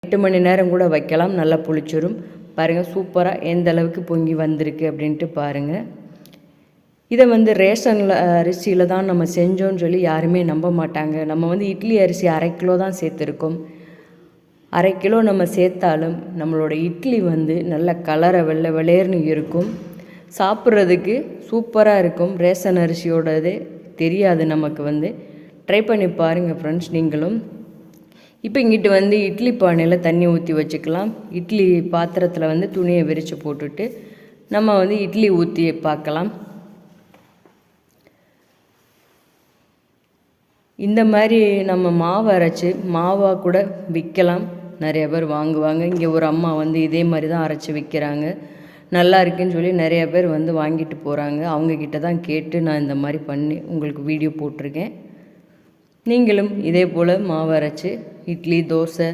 8 மணி நேரம் கூட வைக்கலாம், நல்லா புளிச்சிடும். பாருங்கள் சூப்பராக எந்த அளவுக்கு பொங்கி வந்திருக்கு அப்படின்ட்டு பாருங்கள். இதை வந்து ரேஷனில் அரிசியில் தான் நம்ம செஞ்சோன்னு சொல்லி யாருமே நம்ப மாட்டாங்க. நம்ம வந்து இட்லி அரிசி 1/2 கிலோ தான் சேர்த்துருக்கோம். 1/2 கிலோ நம்ம சேர்த்தாலும் நம்மளோட இட்லி வந்து நல்ல கலரை வெள்ளை வெளேர்னு இருக்கும். சாப்பிட்றதுக்கு சூப்பராக இருக்கும். ரேஷன் அரிசியோடது தெரியாது நமக்கு வந்து. ட்ரை பண்ணி பாருங்கள் ஃப்ரெண்ட்ஸ் நீங்களும். இப்போ இங்கிட்டு வந்து இட்லி பானையில் தண்ணி ஊற்றி வச்சுக்கலாம். இட்லி பாத்திரத்தில் வந்து துணியை விரித்து போட்டுட்டு நம்ம வந்து இட்லி ஊற்றி பார்க்கலாம். இந்த மாதிரி நம்ம மாவு அரைச்சி மாவாக கூட விற்கலாம், நிறைய பேர் வாங்குவாங்க. இங்கே ஒரு அம்மா வந்து இதே மாதிரி தான் அரைச்சி விற்கிறாங்க, நல்லா இருக்குன்னு சொல்லி நிறைய பேர் வந்து வாங்கிட்டு போகிறாங்க. அவங்கக்கிட்ட தான் கேட்டு நான் இந்த மாதிரி பண்ணி உங்களுக்கு வீடியோ போட்டிருக்கேன். நீங்களும் இதே போல் மாவு அரைச்சி இட்லி, தோசை,